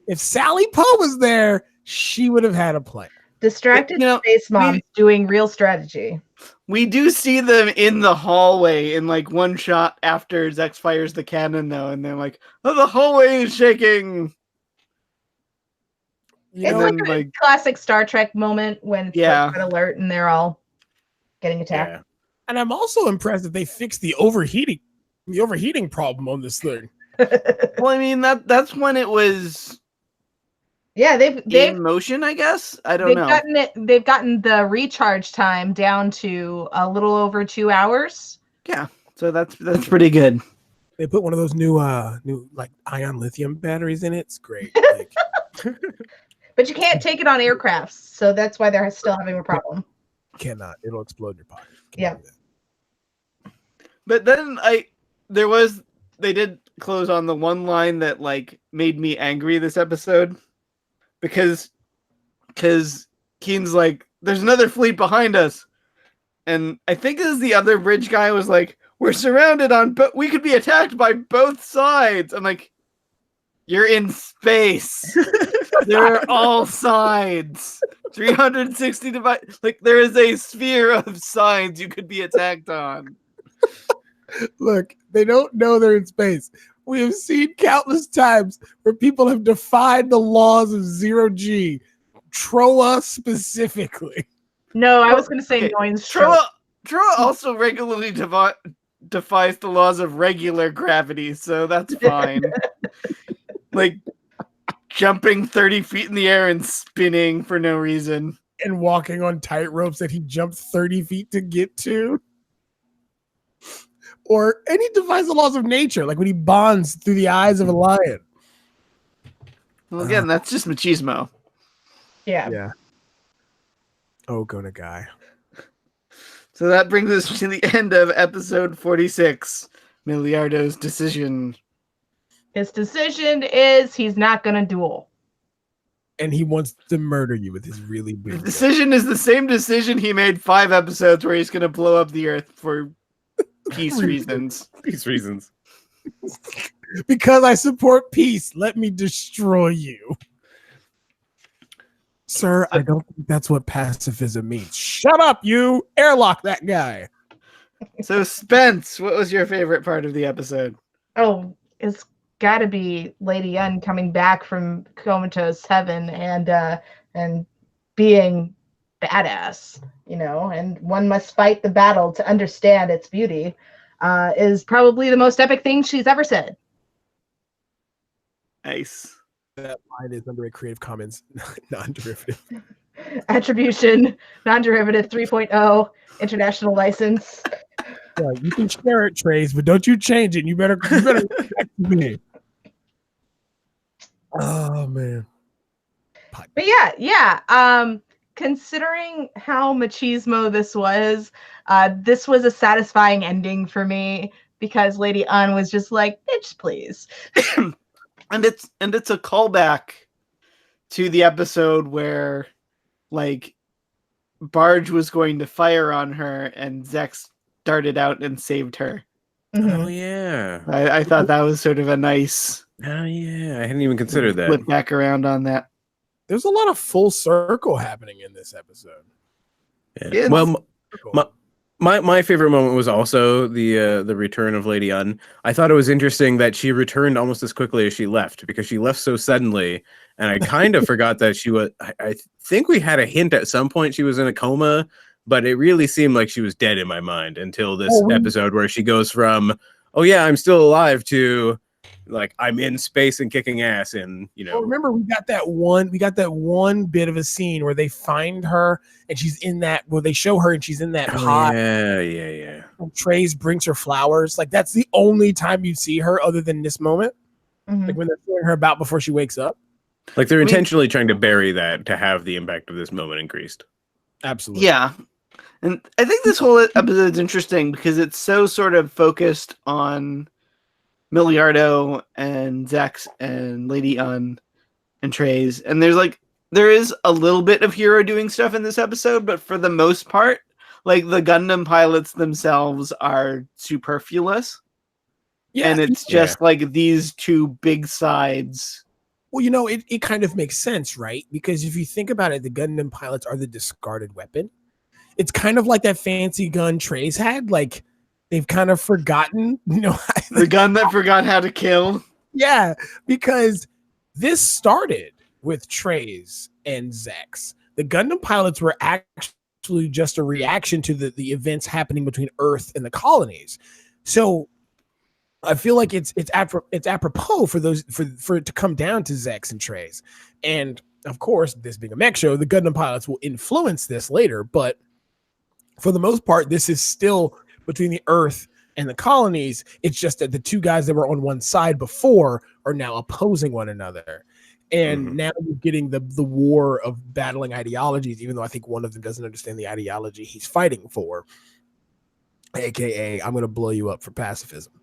If Sally Poe was there, she would have had a plan. Distracted You know, space moms doing real strategy. We do see them in the hallway in like one shot after Zex fires the cannon though, and they're like, oh, the hallway is shaking. You It's know, like then, a like- classic Star Trek moment when it's Yeah. like red alert and they're all getting attacked. Yeah. and I'm also impressed that they fixed the overheating problem on this thing. Well, I mean that's when it was Yeah, they've in motion, I guess. I don't know. they've gotten the recharge time down to a little over 2 hours. Yeah, so that's pretty good. They put one of those new like ion lithium batteries in it. It's great. Like, But you can't take it on aircrafts, so that's why they're still having a problem. cannot. It'll explode in your pocket. Yeah. Do that. But then they did close on the one line that like made me angry this episode because Keen's like, there's another fleet behind us, and I think as the other bridge guy was like, we're surrounded but we could be attacked by both sides. I'm like, you're in space. There are all sides. 360 divided. Like there is a sphere of sides you could be attacked on. Look, they don't know they're in space. We have seen countless times where people have defied the laws of zero G. Troa specifically. No, I was going to say Okay, Noin's Troa also regularly defies the laws of regular gravity, so that's fine. Like jumping 30 feet in the air and spinning for no reason. And walking on tight ropes that he jumped 30 feet to get to. And he defies the laws of nature, like when he bonds through the eyes of a lion. Well, again, that's just machismo. Yeah. Oh, Gona guy. So that brings us to the end of episode 46, Miliardo's decision. His decision is he's not going to duel. And he wants to murder you with his really The big gun. decision is the same decision he made 5 episodes where he's going to blow up the Earth for peace reasons. These reasons. Because I support peace, let me destroy you. Sir, I don't think that's what pacifism means. Shut up, you! Airlock that guy. So, Spence, what was your favorite part of the episode? Oh, it's got to be Lady Yun coming back from comatose heaven and being badass, and one must fight the battle to understand its beauty, is probably the most epic thing she's ever said. Nice. That line is under a Creative Commons non-derivative. Attribution, non-derivative 3.0, international license. Yeah, you can share it, Trace, but don't you change it. You better respect me. Oh man. But yeah. Considering how machismo this was a satisfying ending for me because Lady An was just like, bitch, please. And it's a callback to the episode where like Barge was going to fire on her and Zex darted out and saved her. Mhm. Oh yeah. I thought that was sort of a nice Oh yeah. I hadn't even considered that. flip back around on that. There's a lot of full circle happening in this episode. Yeah. It's- Well, my favorite moment was also the return of Lady Un. I thought it was interesting that she returned almost as quickly as she left because she left so suddenly, and I kind of forgot that she was. I think we had a hint at some point she was in a coma, but it really seemed like she was dead in my mind until this episode where she goes from "Oh yeah, I'm still alive" to like I'm in space and kicking ass, and Well, remember we got that one bit of a scene where they find her and she's in that. Well, they show her and she's in that pod. Yeah. And Trey's brings her flowers. Like that's the only time you see her other than this moment. Like when they're throwing her about before she wakes up. Like they're intentionally trying to bury that to have the impact of this moment increased. Absolutely. Yeah. And I think this whole episode is interesting because it's so sort of focused on Miliardo and Zex and Lady Un and Trey's. And there is a little bit of Hero doing stuff in this episode, but for the most part, like the Gundam pilots themselves are superfluous. Yeah, and it's just like these two big sides. Well, it kind of makes sense, right? Because if you think about it, the Gundam pilots are the discarded weapon. It's kind of like that fancy gun Trey's had. Like they've kind of forgotten, the gun that forgot how to kill. Yeah, because this started with Trey's and Zex. The Gundam pilots were actually just a reaction to the events happening between Earth and the colonies. So I feel like it's apropos for it to come down to Zex and Trey's. And of course, this being a mech show, the Gundam pilots will influence this later, but for the most part, this is still between the Earth and the colonies. It's just that the two guys that were on one side before are now opposing one another. And now you're getting the war of battling ideologies, even though I think one of them doesn't understand the ideology he's fighting for. AKA, I'm going to blow you up for pacifism.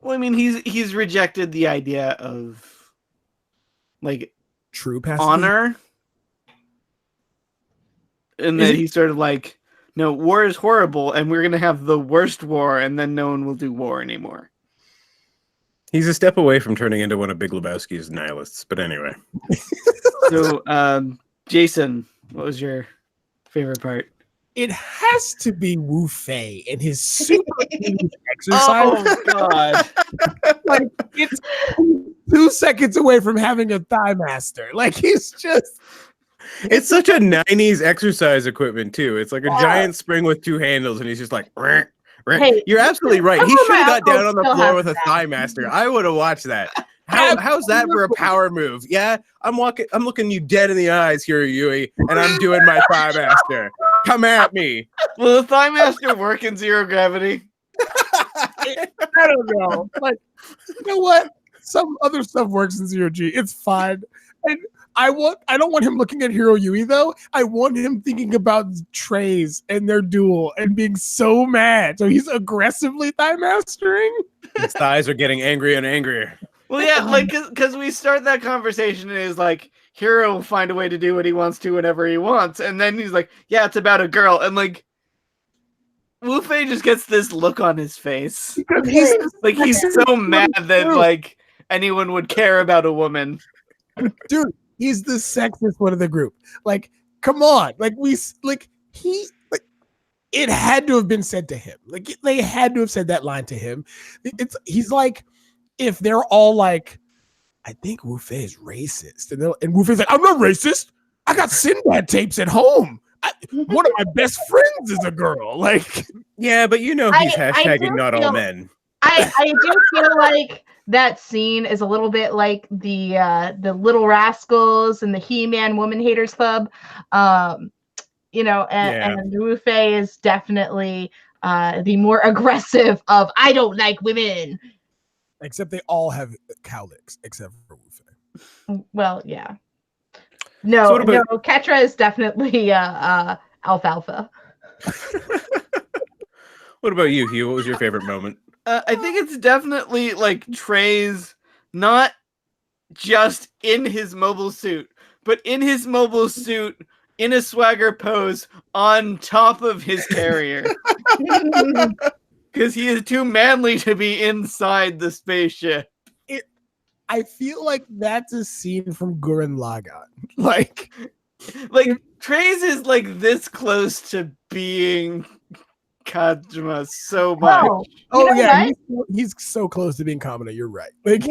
Well, I mean, he's rejected the idea of like true pacifism? Honor. And then he's sort of like, no, war is horrible, and we're going to have the worst war, and then no one will do war anymore. He's a step away from turning into one of Big Lebowski's nihilists, but anyway. So, Jason, what was your favorite part? It has to be Wu Fei and his super exercise. Oh, God. Like, it's 2 seconds away from having a thigh master. Like, he's just... It's such a 90s exercise equipment, too. It's like a giant spring with two handles, and he's just like... Hey, you're absolutely right. He should have got down on the floor with a thigh master. I would have watched that. How's that for a power move? Yeah, I'm looking you dead in the eyes here, Yui, and I'm doing my thigh master. Come at me. Will the thigh master work in zero gravity? I don't know. Like, you know what? Some other stuff works in zero G. It's fine. And I don't want him looking at Hero Yui though. I want him thinking about Trey's and their duel and being so mad. So he's aggressively thigh mastering. His thighs are getting angrier and angrier. Well, yeah, like because we start that conversation and it's like Hero will find a way to do what he wants to whenever he wants, and then he's like, "Yeah, it's about a girl," and like Wu Fei just gets this look on his face. He's so mad that like anyone would care about a woman. Dude, he's the sexiest one of the group. Like, come on. It had to have been said to him. Like, they had to have said that line to him. He's like, if they're all like, I think Wu Fei is racist. And Wu Fei's like, I'm not racist. I got Sinbad tapes at home. One of my best friends is a girl. Like, yeah, but he's hashtagging not all men. I do feel like that scene is a little bit like the Little Rascals and the He-Man Woman Haters Club. And Wu Fei is definitely the more aggressive of I don't like women. Except they all have cowlicks, except for Wu Fei. Well, yeah. No, Ketra is definitely alfalfa. What about you, Hugh? What was your favorite moment? I think it's definitely like Trey's not just in his mobile suit, but in his mobile suit in a swagger pose on top of his carrier. Because he is too manly to be inside the spaceship. I feel like that's a scene from Gurren Lagann. Like Trey's is like this close to being Kajima so much. He's so close to being Kamina. You're right. Like,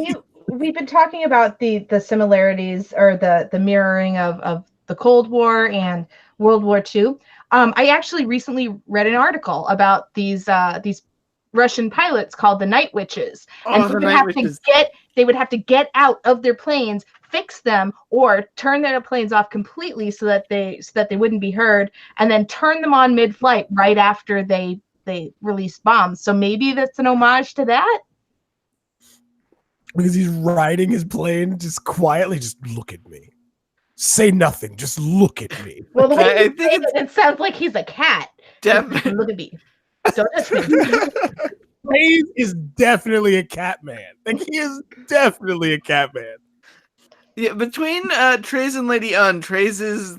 we've been talking about the similarities or the mirroring of the Cold War and World War II. I actually recently read an article about these Russian pilots called the Night Witches, and Oh, the Night Witches. they would have to get out of their planes, fix them, or turn their planes off completely so that they wouldn't be heard, and then turn them on mid-flight right after they release bombs. So maybe that's an homage to that. Because he's riding his plane, just quietly, just look at me. Say nothing, just look at me. Well, the way I you think say it sounds like he's a cat. Definitely. Look at me. Don't touch me. Trey is definitely a cat man. Like, he is definitely a cat man. Yeah, between Trey's and Lady Un, Trey's is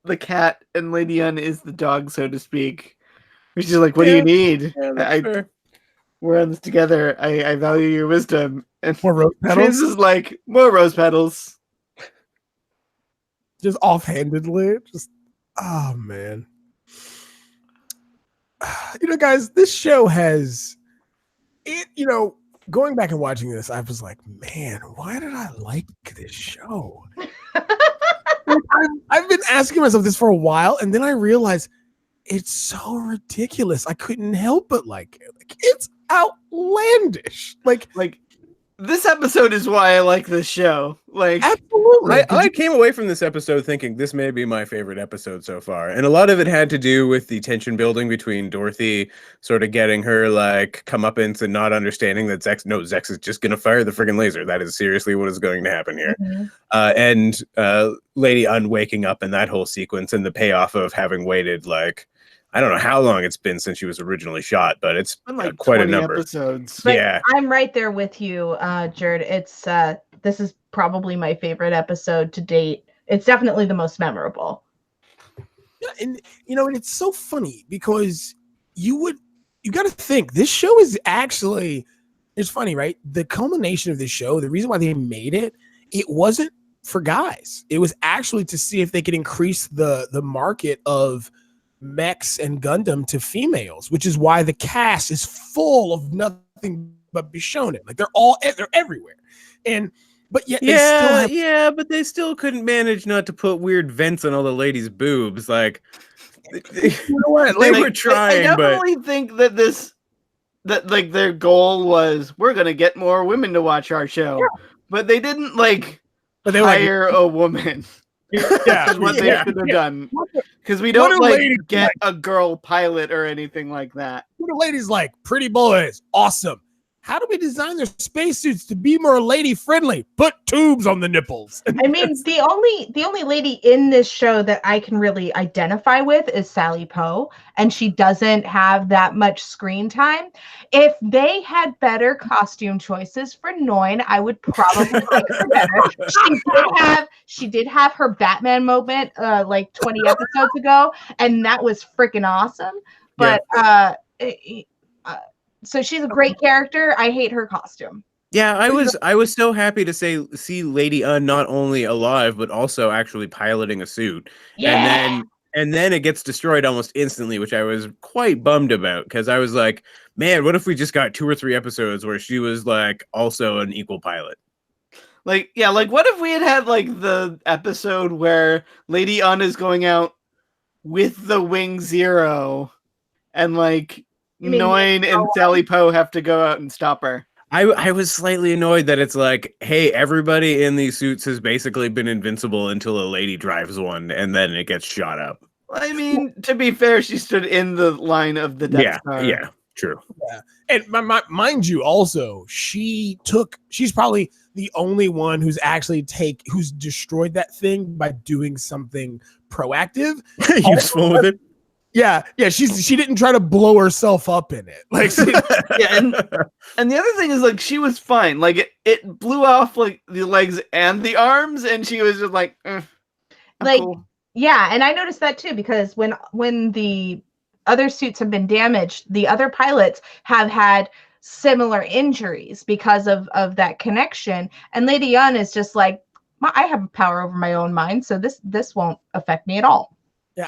the cat and Lady Un is the dog, so to speak. Which is like, what do you need? We're on this together. I value your wisdom. And More rose Trey's petals, is like, more rose petals. just offhandedly. Just, oh man. You know, guys, this show has it. You know, going back and watching this, I was like, man, why did I like this show? I've been asking myself this for a while, and then I realized it's so ridiculous. I couldn't help but like it. Like, it's outlandish. Like This episode is why I like this show. Like, absolutely. I came away from this episode thinking this may be my favorite episode so far. And a lot of it had to do with the tension building between Dorothy sort of getting her like comeuppance and not understanding that Zex is just going to fire the friggin' laser. That is seriously what is going to happen here. Mm-hmm. And Lady Un waking up in that whole sequence and the payoff of having waited like, I don't know how long it's been since she was originally shot, but it's been like quite a 20 number. episodes. But yeah. I'm right there with you, Jared. It's this is probably my favorite episode to date. It's definitely the most memorable. Yeah, and you know, and it's so funny because you got to think this show is actually, it's funny, right? The culmination of this show, the reason why they made it wasn't for guys. It was actually to see if they could increase the market of mechs and Gundam to females, which is why the cast is full of nothing but Bishonen. Like they're everywhere. But yet but they still couldn't manage not to put weird vents on all the ladies' boobs. Like, you know what? they were trying, I definitely think that like their goal was we're gonna get more women to watch our show, but they didn't hire a woman. Yeah, what they should have done, because we don't get a girl pilot or anything like that. What are ladies like? Pretty boys, awesome. How do we design their spacesuits to be more lady friendly? Put tubes on the nipples. I mean, the only lady in this show that I can really identify with is Sally Poe, and she doesn't have that much screen time. If they had better costume choices for Noin, I would probably like her better. She did have her Batman moment like 20 episodes ago, and that was freaking awesome. But so she's a great character. I hate her costume. Yeah, I was so happy to see Lady Un not only alive but also actually piloting a suit. Yeah. And then it gets destroyed almost instantly, which I was quite bummed about because I was like, man, what if we just got 2 or 3 episodes where she was like also an equal pilot? Like, yeah, like what if we had like the episode where Lady Un is going out with the Wing Zero and like Noin and Sally Poe have to go out and stop her. I was slightly annoyed that it's like, hey, everybody in these suits has basically been invincible until a lady drives one, and then it gets shot up. I mean, to be fair, she stood in the line of the Death Star. Yeah, true. Yeah. And mind you, also, she's probably the only one who's destroyed that thing by doing something proactive. Useful with it. Yeah, she didn't try to blow herself up in it. Like, and the other thing is like she was fine. Like it blew off like the legs and the arms, and she was just like, cool. Yeah, and I noticed that too because when the other suits have been damaged, the other pilots have had similar injuries because of that connection, and Lady Un is just like, I have power over my own mind, so this won't affect me at all.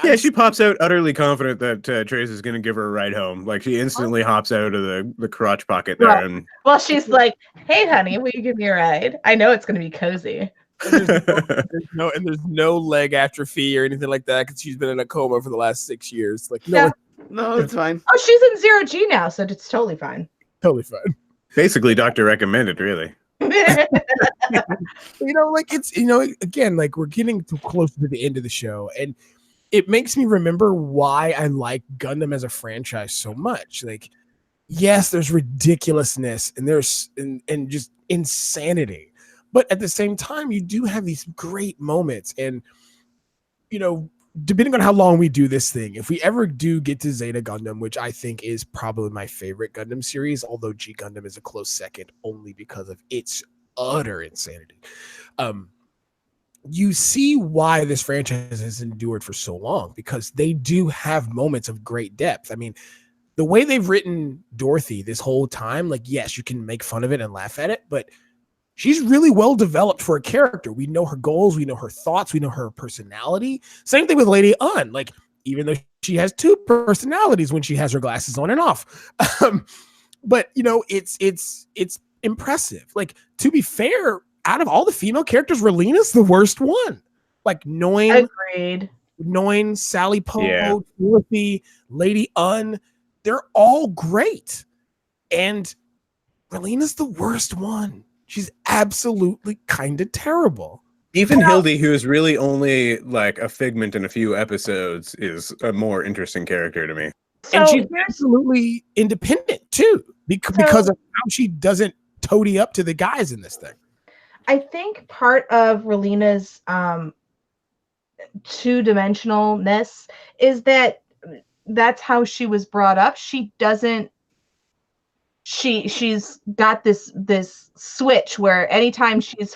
Yeah, she pops out utterly confident that Trace is going to give her a ride home. Like, she instantly hops out of the crotch pocket there. Right. Well, she's like, hey, honey, will you give me a ride? I know it's going to be cozy. There's no leg atrophy or anything like that because she's been in a coma for the last 6 years. Like, no, No, it's fine. Oh, she's in zero G now, so it's totally fine. Totally fine. Basically, doctor recommended, really. Like it's again, like we're getting too close to the end of the show, and it makes me remember why I like Gundam as a franchise so much. Like, yes, there's ridiculousness and there's and just insanity, but at the same time, you do have these great moments. And depending on how long we do this thing, if we ever do get to Zeta Gundam, which I think is probably my favorite Gundam series, although G Gundam is a close second only because of its utter insanity. You see why this franchise has endured for so long, because they do have moments of great depth. I mean, the way they've written Dorothy this whole time, like, yes, you can make fun of it and laugh at it, but she's really well developed for a character. We know her goals, we know her thoughts, we know her personality. Same thing with Lady Un. Like, even though she has two personalities when she has her glasses on and off, but it's impressive. Like, to be fair, out of all the female characters, Relina's the worst one. Like, Agreed. Sally Poe, Dorothy, Lady Un, they're all great, and Relina's the worst one. She's absolutely kind of terrible. Even Hildy, who is really only like a figment in a few episodes, is a more interesting character to me. So And she's absolutely independent too, because of how she doesn't toady up to the guys in this thing. I think part of Relina's two-dimensionalness is that that's how she was brought up. She doesn't. She's got this switch where anytime she's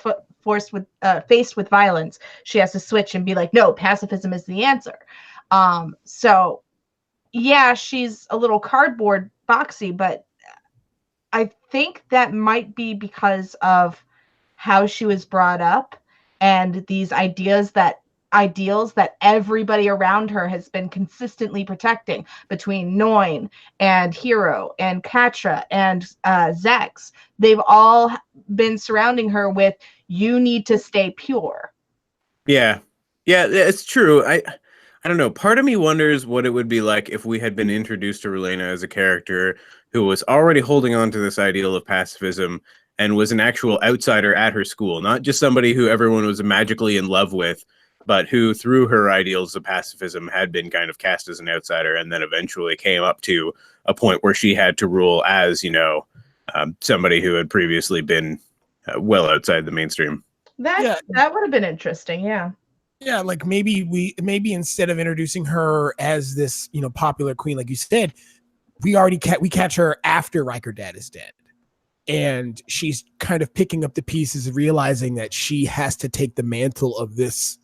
faced with violence, she has to switch and be like, no, pacifism is the answer. So yeah, she's a little cardboard boxy, but I think that might be because of how she was brought up and these ideals that everybody around her has been consistently protecting, between Noin and Hero and Katra and Zex. They've all been surrounding her with, you need to stay pure. Yeah, it's true. I don't know. Part of me wonders what it would be like if we had been introduced to Relena as a character who was already holding on to this ideal of pacifism and was an actual outsider at her school, not just somebody who everyone was magically in love with, but who, through her ideals of pacifism, had been kind of cast as an outsider, and then eventually came up to a point where she had to rule as, somebody who had previously been well outside the mainstream. That would have been interesting, yeah. Yeah, like maybe instead of introducing her as this, popular queen, like you said, we catch her after Riker Dad is dead. And she's kind of picking up the pieces and realizing that she has to take the mantle of this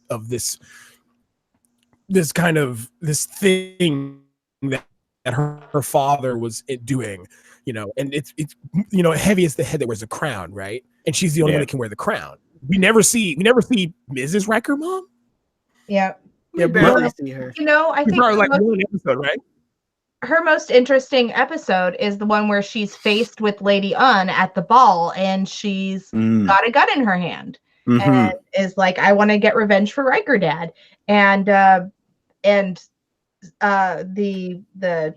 thing that her father was doing, and it's heavy as the head that wears a crown, right? And she's the only one that can wear the crown. We never see Mrs. Riker, Mom. Yeah. We barely see her. I think like one episode, right? Her most interesting episode is the one where she's faced with Lady Un at the ball, and she's got a gun in her hand, and is like, I want to get revenge for Riker Dad. And the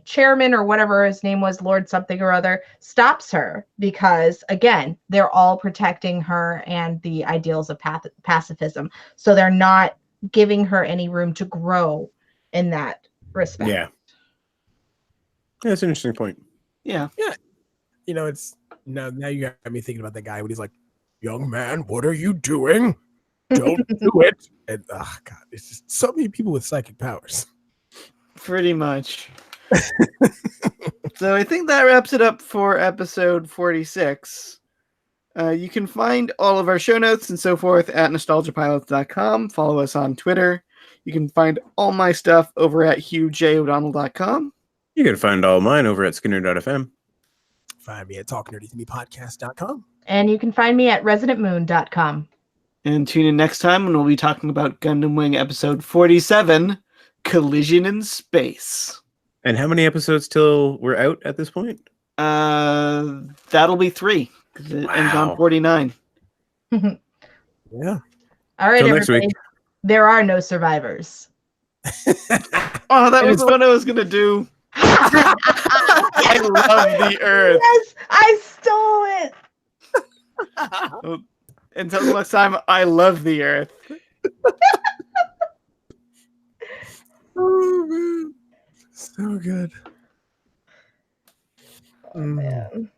chairman, or whatever his name was, Lord something or other, stops her because, again, they're all protecting her and the ideals of pacifism. So they're not giving her any room to grow in that respect. Yeah. That's an interesting point. Yeah. It's now you got me thinking about that guy when he's like, young man, what are you doing? Don't do it. And oh God, it's just so many people with psychic powers. Pretty much. So I think that wraps it up for episode 46. You can find all of our show notes and so forth at nostalgiapilots.com. Follow us on Twitter. You can find all my stuff over at hughjodonnell.com. You can find all mine over at skinner.fm. Find me at talknerdytomepodcast.com. And you can find me at residentmoon.com. And tune in next time when we'll be talking about Gundam Wing episode 47, Collision in Space. And how many episodes till we're out at this point? That'll be 3, because it ends on 49. Yeah. All right, Till everybody. next week. There are no survivors. Oh, that was the one I was going to do. I love the Earth. Yes, I stole it. Until next time, I love the Earth. Oh man, so good. Man.